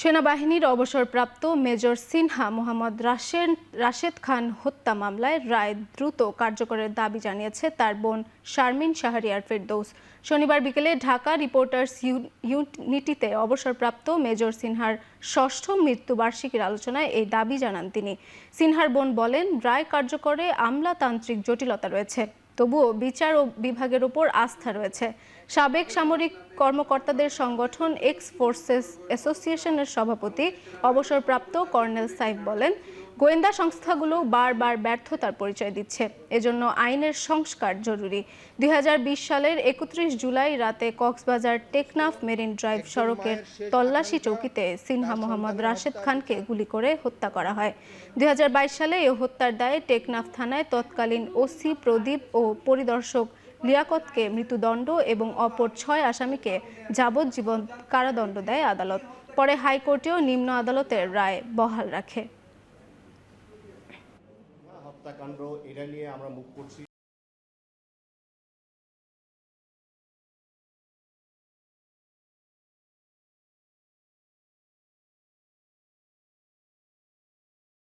সেনাবাহিনীর অবসরপ্রাপ্ত মেজর সিনহা মোহাম্মদ রাশেদ খান হত্যা মামলায় রায় দ্রুত কার্যকরের দাবি জানিয়েছে তার বোন শারমিন শাহরিয়ার ফেরদৌস। শনিবার বিকেলে ঢাকা রিপোর্টার্স ইউনিটিতে অবসরপ্রাপ্ত মেজর সিনহার ষষ্ঠ মৃত্যুবার্ষিকীর আলোচনায় এই দাবি জানান তিনি। সিনহার বোন বলেন, রায় কার্যকরে আমলাতান্ত্রিক জটিলতা রয়েছে, তবুও বিচার ও বিভাগের ওপর আস্থা রয়েছে। সাবেক সামরিক কর্মকর্তাদের সংগঠন এক্স ফোর্সেস অ্যাসোসিয়েশনের সভাপতি অবসরপ্রাপ্ত কর্নেল সাইফ বলেন, গোয়েন্দা সংস্থাগুলো বারবার ব্যর্থতার পরিচয় দিচ্ছে, এজন্য আইনের সংস্কার জরুরি। ২০২০ সালের ৩১ জুলাই রাতে কক্সবাজার টেকনাফ মেরিন ড্রাইভ সড়কের তল্লাশি চৌকিতে সিনহা মোহাম্মদ রাশেদ খানকে গুলি করে হত্যা করা হয়। ২০২২ সালে এ হত্যার দায়ে টেকনাফ থানায় তৎকালীন ওসি প্রদীপ ও পরিদর্শক লিয়াকতকে মৃত্যুদণ্ড এবং অপর ৬ আসামিকে যাবজ্জীবন কারাদণ্ড দেয় আদালত। পরে হাইকোর্টেও নিম্ন আদালতের রায় বহাল রাখে। হত্যাকাণ্ড এটা নিয়ে আমরা মুখ করছি।